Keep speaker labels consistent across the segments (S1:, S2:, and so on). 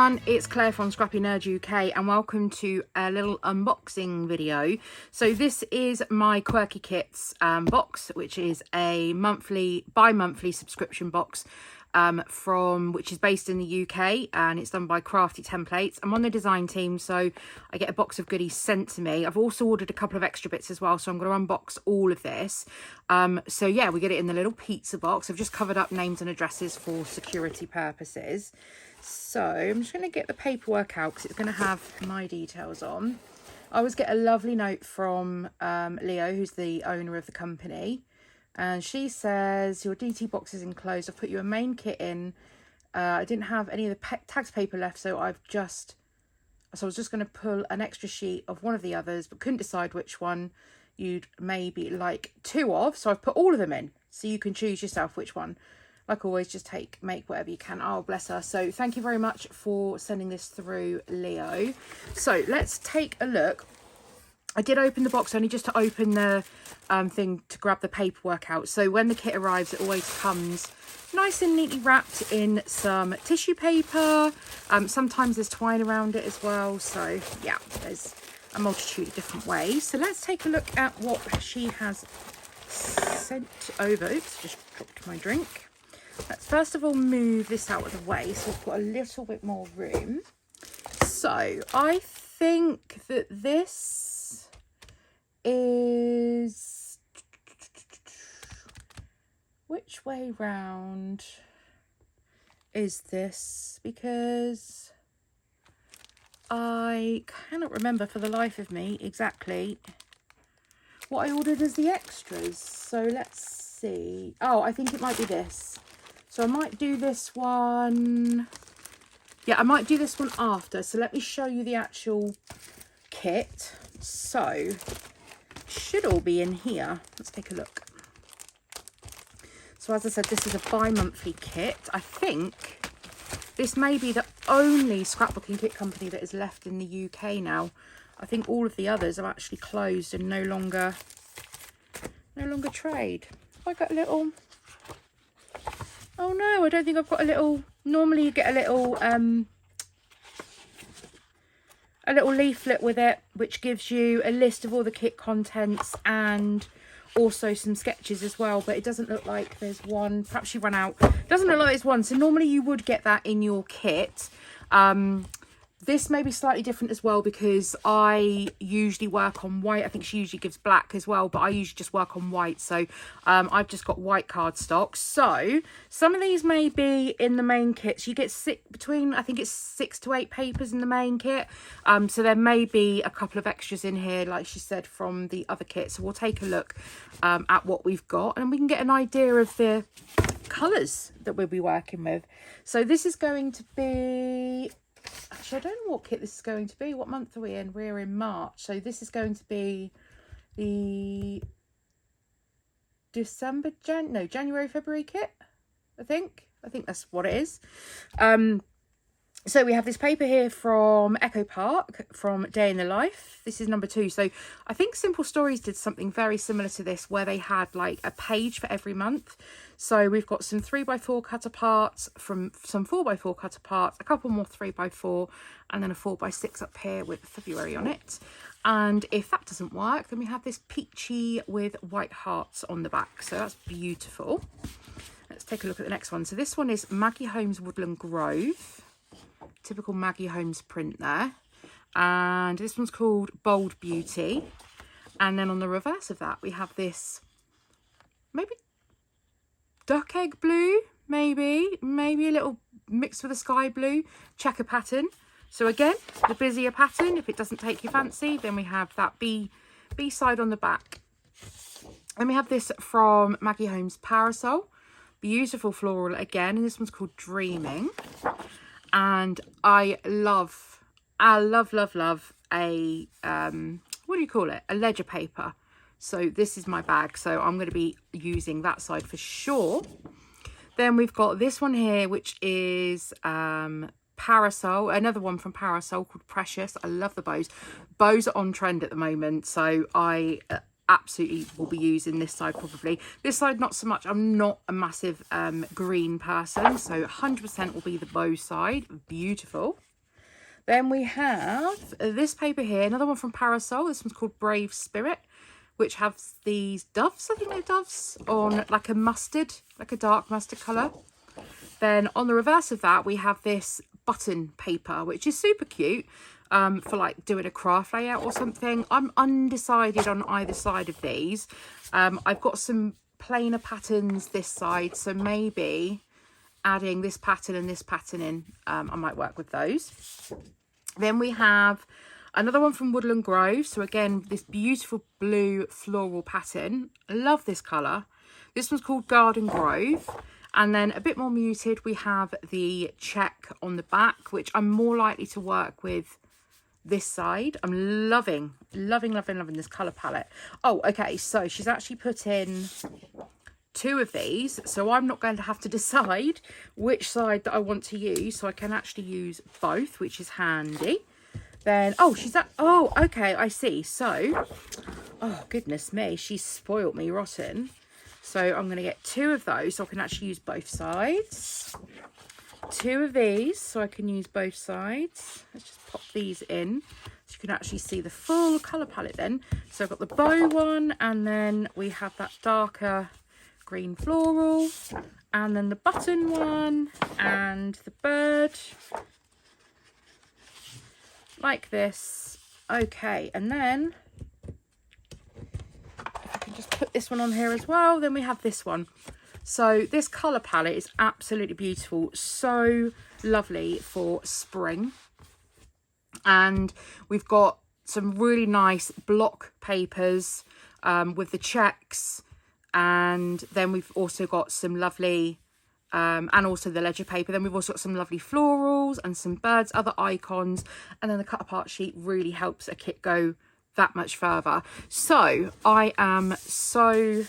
S1: everyone, it's Claire from Scrappynerduk UK and welcome to a little unboxing video. So this is my Quirky Kits box, which is a bi-monthly subscription box which is based in the UK, and it's done by Crafty Templates. I'm on the design team, so I get a box of goodies sent to me. I've also ordered a couple of extra bits as well, so I'm going to unbox all of this. So yeah, we get it in the little pizza box. I've just covered up names and addresses for security purposes. So I'm just going to get the paperwork out because it's going to have my details on. I always get a lovely note from Leo, who's the owner of the company. And she says, your DT box is enclosed. I've put your main kit in. I didn't have any of the tags paper left, so I was just going to pull an extra sheet of one of the others, but couldn't decide which one you'd maybe like two of. So I've put all of them in, so you can choose yourself which one. Like always, just make whatever you can. Oh, bless her. So thank you very much for sending this through, Leo. So let's take a look. I did open the box only just to open the thing to grab the paperwork out. So when the kit arrives, it always comes nice and neatly wrapped in some tissue paper. Sometimes there's twine around it as well. So yeah, there's a multitude of different ways. So let's take a look at what she has sent over. Oops, just dropped my drink. Let's first of all move this out of the way so we've got a little bit more room. So I think that this is, which way round is this? Because I cannot remember for the life of me exactly what I ordered as the extras. So let's see. Oh, I think it might be this. So I might do this one. Yeah, I might do this one after. So let me show you the actual kit. So it should all be in here. Let's take a look. So as I said, this is a bi-monthly kit. I think this may be the only scrapbooking kit company that is left in the UK now. I think all of the others are actually closed and no longer trade. I got a little. Oh no, I don't think I've got a little. Normally you get a little leaflet with it, which gives you a list of all the kit contents and also some sketches as well, but it doesn't look like there's one. Perhaps you run out. It doesn't look like there's one, so normally you would get that in your kit. This may be slightly different as well because I usually work on white. I think she usually gives black as well, but I usually just work on white. So I've just got white cardstock. So some of these may be in the main kit. So you get between, I think it's 6 to 8 papers in the main kit. So there may be a couple of extras in here, like she said, from the other kit. So we'll take a look at what we've got and we can get an idea of the colours that we'll be working with. So this is going to be... Actually, I don't know what kit this is going to be. What month are we in? We're in March. So this is going to be the January, February kit, I think. I think that's what it is. So we have this paper here from Echo Park, from Day in the Life. This is number 2. So I think Simple Stories did something very similar to this, where they had like a page for every month. So we've got some 3x4 cut aparts, from some 4x4 cut aparts, a couple more 3x4, and then a 4x6 up here with February on it. And if that doesn't work, then we have this peachy with white hearts on the back. So that's beautiful. Let's take a look at the next one. So this one is Maggie Holmes Woodland Grove. Typical Maggie Holmes print there. And this one's called Bold Beauty. And then on the reverse of that, we have this maybe duck egg blue, maybe a little mixed with a sky blue checker pattern. So again, the busier pattern. If it doesn't take your fancy, then we have that B side on the back. And we have this from Maggie Holmes Parasol. Beautiful floral again, and this one's called Dreaming. And I love a what do you call it, a ledger paper. So this is my bag, so I'm going to be using that side for sure. Then we've got this one here, which is Parasol, another one from Parasol called Precious. I love the bows. Bows are on trend at the moment, so I absolutely will be using this side probably. This side not so much. I'm not a massive green person, so 100% will be the bow side. Beautiful. Then we have this paper here, another one from Parasol. This one's called Brave Spirit, which has these doves, I think they're doves, on like a mustard, like a dark mustard colour. Then on the reverse of that, we have this button paper, which is super cute for like doing a craft layout or something. I'm undecided on either side of these. I've got some plainer patterns this side, so maybe adding this pattern and this pattern in, I might work with those. Then we have another one from Woodland Grove. So again, this beautiful blue floral pattern. I love this colour. This one's called Garden Grove. And then a bit more muted, we have the check on the back, which I'm more likely to work with this side. I'm loving this colour palette. Oh, okay, so she's actually put in 2 of these, so I'm not going to have to decide which side that I want to use, so I can actually use both, which is handy. Then oh, okay, I see. So, oh goodness me, she's spoilt me rotten. So I'm going to get 2 of those so I can actually use both sides. 2 of these so I can use both sides. Let's just pop these in so you can actually see the full colour palette then. So I've got the bow one, and then we have that darker green floral, and then the button one, and the bird, like this. Okay, and then if I can just put this one on here as well, then we have this one. So this colour palette is absolutely beautiful, so lovely for spring. And we've got some really nice block papers with the checks, and then we've also got some lovely and also the ledger paper. Then we've also got some lovely florals and some birds, other icons, and then the cut apart sheet really helps a kit go that much further. So I am so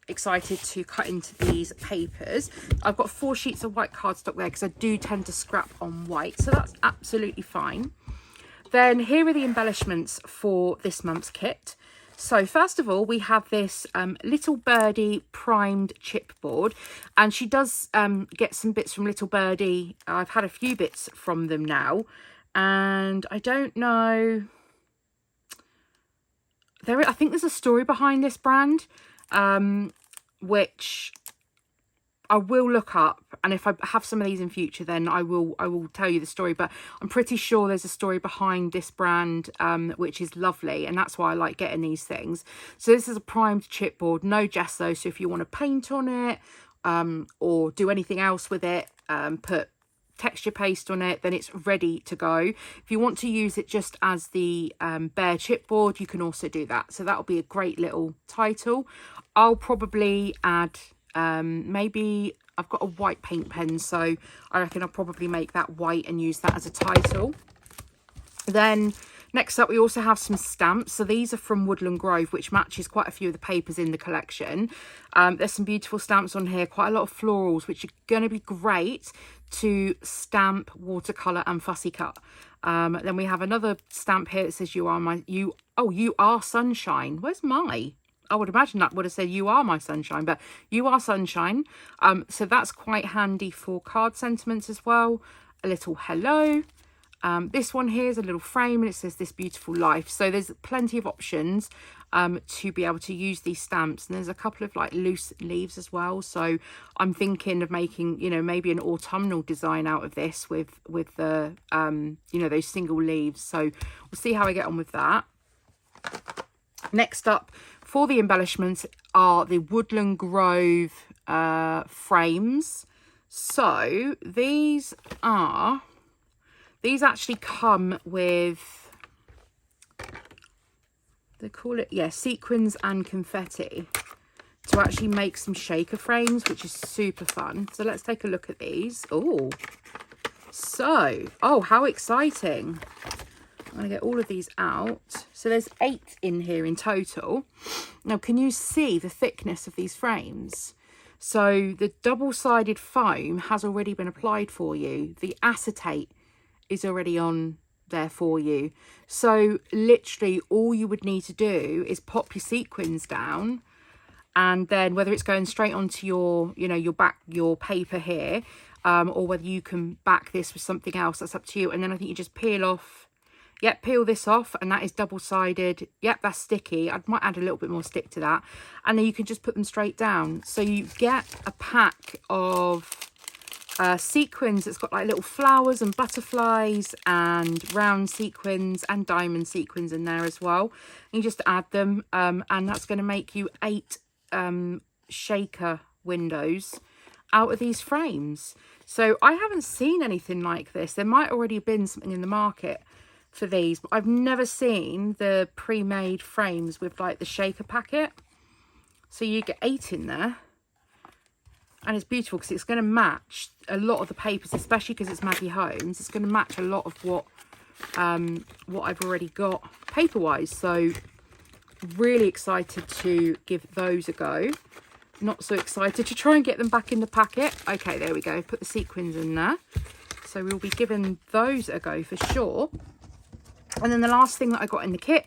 S1: excited to cut into these papers. I've got 4 sheets of white cardstock there because I do tend to scrap on white, so that's absolutely fine. Then here are the embellishments for this month's kit. So first of all, we have this Little Birdie primed chipboard, and she does get some bits from Little Birdie. I've had a few bits from them now, and I don't know. I think there's a story behind this brand, which I will look up, and if I have some of these in future, then I will tell you the story. But I'm pretty sure there's a story behind this brand, which is lovely, and that's why I like getting these things. So this is a primed chipboard, no gesso. So if you want to paint on it, or do anything else with it, put texture paste on it, then it's ready to go. If you want to use it just as the bare chipboard, you can also do that. So that'll be a great little title. I'll probably add maybe I've got a white paint pen, so I reckon I'll probably make that white and use that as a title. Then next up, we also have some stamps. So these are from Woodland Grove, which matches quite a few of the papers in the collection. There's some beautiful stamps on here, quite a lot of florals, which are going to be great to stamp, watercolour and fussy cut. Then we have another stamp here that says you are sunshine. Where's my? I would imagine that would have said you are my sunshine, but you are sunshine. So that's quite handy for card sentiments as well. A little hello. This one here is a little frame, and it says this beautiful life. So there's plenty of options to be able to use these stamps, and there's a couple of like loose leaves as well. So I'm thinking of making, you know, maybe an autumnal design out of this with the you know, those single leaves. So we'll see how I get on with that. Next up for the embellishments are the Woodland Grove frames. So these actually come with, they call it, yeah, sequins and confetti, to actually make some shaker frames, which is super fun. So let's take a look at these. Oh, how exciting. I'm going to get all of these out. So there's 8 in here in total. Now, can you see the thickness of these frames? So the double-sided foam has already been applied for you. The acetate is already on there for you. So literally all you would need to do is pop your sequins down, and then whether it's going straight onto your, you know, your paper here, or whether you can back this with something else. That's up to you. And then I think you just peel off. Yep, peel this off, and that is double-sided. Yep, that's sticky. I might add a little bit more stick to that. And then you can just put them straight down. So you get a pack of sequins. It's got like little flowers and butterflies and round sequins and diamond sequins in there as well. You just add them, and that's going to make you 8 shaker windows out of these frames. So I haven't seen anything like this. There might already have been something in the market for these, but I've never seen the pre-made frames with like the shaker packet. So you get 8 in there, and it's beautiful because it's going to match a lot of the papers, especially because it's Maggie Holmes. It's going to match a lot of what I've already got paper wise. So really excited to give those a go. Not so excited to try and get them back in the packet. Okay, there we go. Put the sequins in there. So we'll be giving those a go for sure. And then the last thing that I got in the kit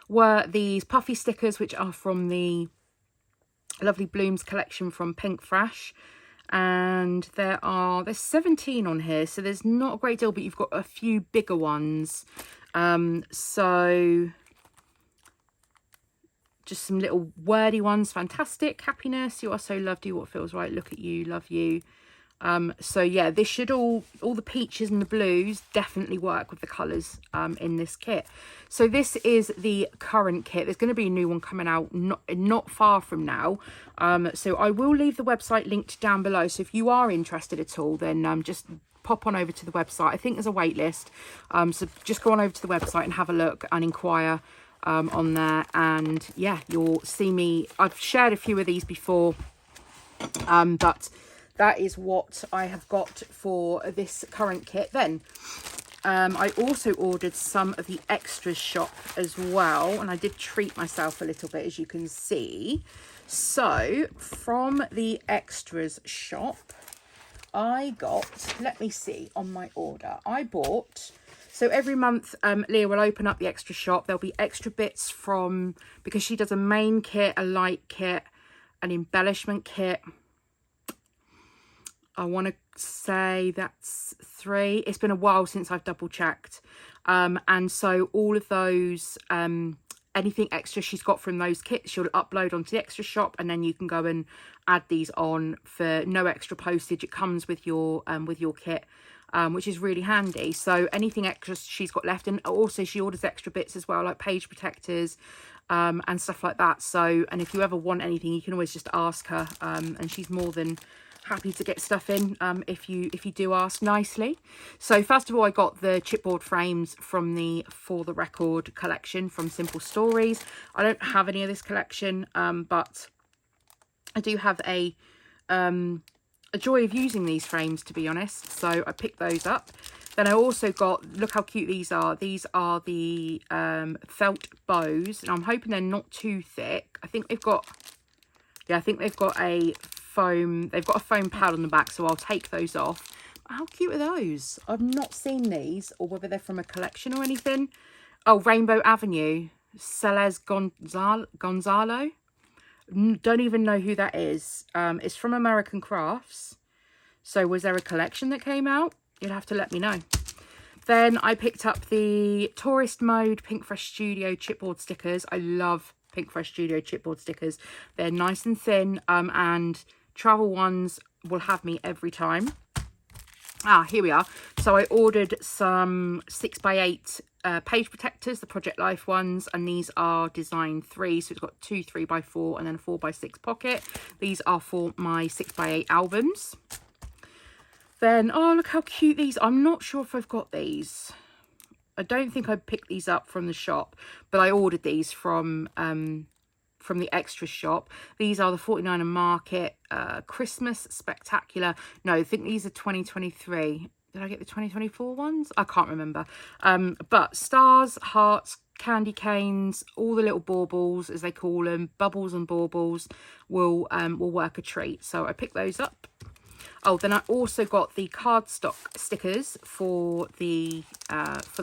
S1: were these puffy stickers, which are from the Lovely Blooms collection from Pink Fresh. And there's 17 on here, so there's not a great deal, but you've got a few bigger ones. So just some little wordy ones. Fantastic. Happiness. You are so loved. Do what feels right. Look at you. Love you. So yeah, this should all the peaches and the blues definitely work with the colours in this kit. So this is the current kit. There's going to be a new one coming out not far from now. So I will leave the website linked down below. So if you are interested at all, then just pop on over to the website. I think there's a wait list. So just go on over to the website and have a look and inquire on there. And yeah, you'll see me. I've shared a few of these before, but that is what I have got for this current kit. Then I also ordered some of the extras shop as well, and I did treat myself a little bit, as you can see. So from the extras shop, I got, let me see on my order, I bought, so every month Leah will open up the extra shop. There'll be extra bits from, because she does a main kit, a light kit, an embellishment kit. I want to say that's 3. It's been a while since I've double checked. And so all of those, anything extra she's got from those kits, she'll upload onto the extra shop, and then you can go and add these on for no extra postage. It comes with your kit, which is really handy. So anything extra she's got left, and also she orders extra bits as well, like page protectors, and stuff like that. So, and if you ever want anything, you can always just ask her, and she's more than happy to get stuff in if you do ask nicely. So first of all, I got the chipboard frames from the For the Record collection from Simple Stories. I don't have any of this collection, but I do have a joy of using these frames, to be honest. So I picked those up. Then I also got, look how cute these are. These are the felt bows, and I'm hoping they're not too thick. I think they've got, yeah, I think they've got a foam, they've got a foam pad on the back, so I'll take those off. How cute are those? I've not seen these, or whether they're from a collection or anything. Oh, Rainbow Avenue, Celeste Gonzalo. Don't even know who that is. It's from American Crafts. So was there a collection that came out? You'd have to let me know. Then I picked up the Tourist Mode Pink Fresh Studio chipboard stickers. I love Pink Fresh Studio chipboard stickers. They're nice and thin, and travel ones will have me every time. Here we are. So I ordered some 6x8 page protectors, the Project Life ones, and these are design 3. So it's got 2 3x4 and then a 4x6 pocket. These are for my 6x8 albums. Then, oh, look how cute these. I'm not sure if I've got these. I don't think I picked these up from the shop, but I ordered these from the extra shop. These are the 49er Market Christmas Spectacular. No, I think these are 2023. Did I get the 2024 ones? I can't remember. But stars, hearts, candy canes, all the little baubles, as they call them, bubbles and baubles, will work a treat. So I picked those up. Oh, then I also got the cardstock stickers for the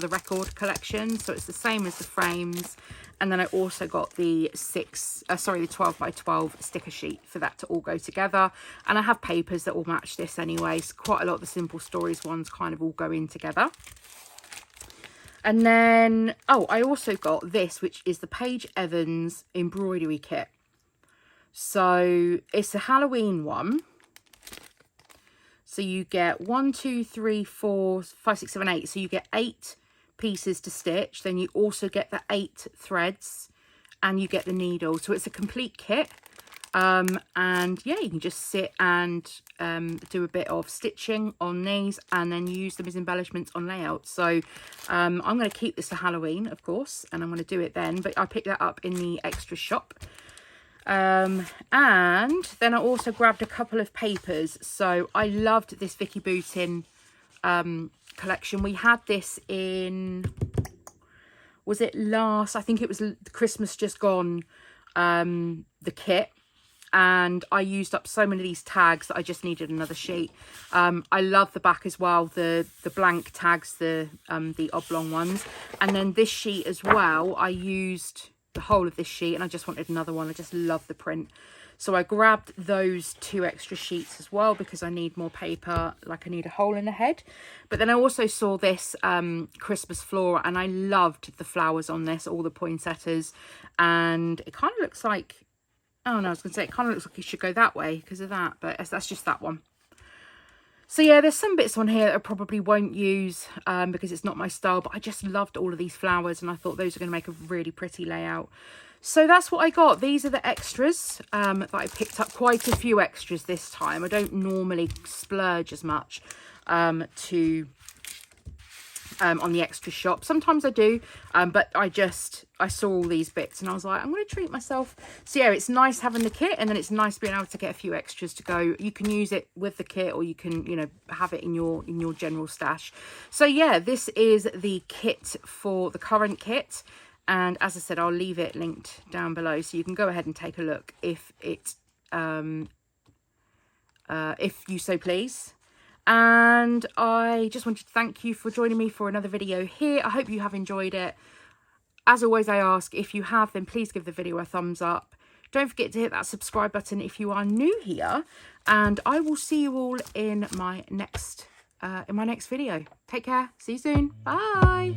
S1: record collection. So it's the same as the frames. And then I also got the 12 by 12 sticker sheet for that to all go together. And I have papers that will match this anyway. So quite a lot of the Simple Stories ones kind of all go in together. And then, oh, I also got this, which is the Paige Evans embroidery kit. So it's a Halloween one. So you get 1, 2, 3, 4, 5, 6, 7, 8. So you get 8 pieces to stitch. Then you also get the 8 threads and you get the needle. So it's a complete kit. And yeah, you can just sit and do a bit of stitching on these and then use them as embellishments on layouts. So I'm going to keep this for Halloween, of course, and I'm going to do it then. But I picked that up in the extra shop. And then I also grabbed a couple of papers. So I loved this Vicky Bootin collection. We had this in, was it last, I think it was Christmas just gone, the kit. And I used up so many of these tags that I just needed another sheet. I love the back as well, the blank tags, the oblong ones. And then this sheet as well, I used the whole of this sheet and I just wanted another one. I just love the print. So I grabbed those 2 extra sheets as well because I need more paper, like I need a hole in the head. But then I also saw this Christmas flora and I loved the flowers on this, all the poinsettias. And it kind of looks like, oh no, I was going to say it kind of looks like it should go that way because of that, but that's just that one. So yeah, there's some bits on here that I probably won't use because it's not my style, but I just loved all of these flowers and I thought those are going to make a really pretty layout. So that's what I got. These are the extras that I picked up, quite a few extras this time. I don't normally splurge as much on the extra shop. Sometimes I do, but I saw all these bits and I was like, I'm going to treat myself. So yeah, it's nice having the kit and then it's nice being able to get a few extras to go. You can use it with the kit or you can, you know, have it in your general stash. So yeah, this is the kit for the current kit. And as I said, I'll leave it linked down below so you can go ahead and take a look if you so please. And I just wanted to thank you for joining me for another video here. I hope you have enjoyed it. As always, I ask, if you have, then please give the video a thumbs up. Don't forget to hit that subscribe button if you are new here. And I will see you all in my next video. Take care. See you soon. Bye.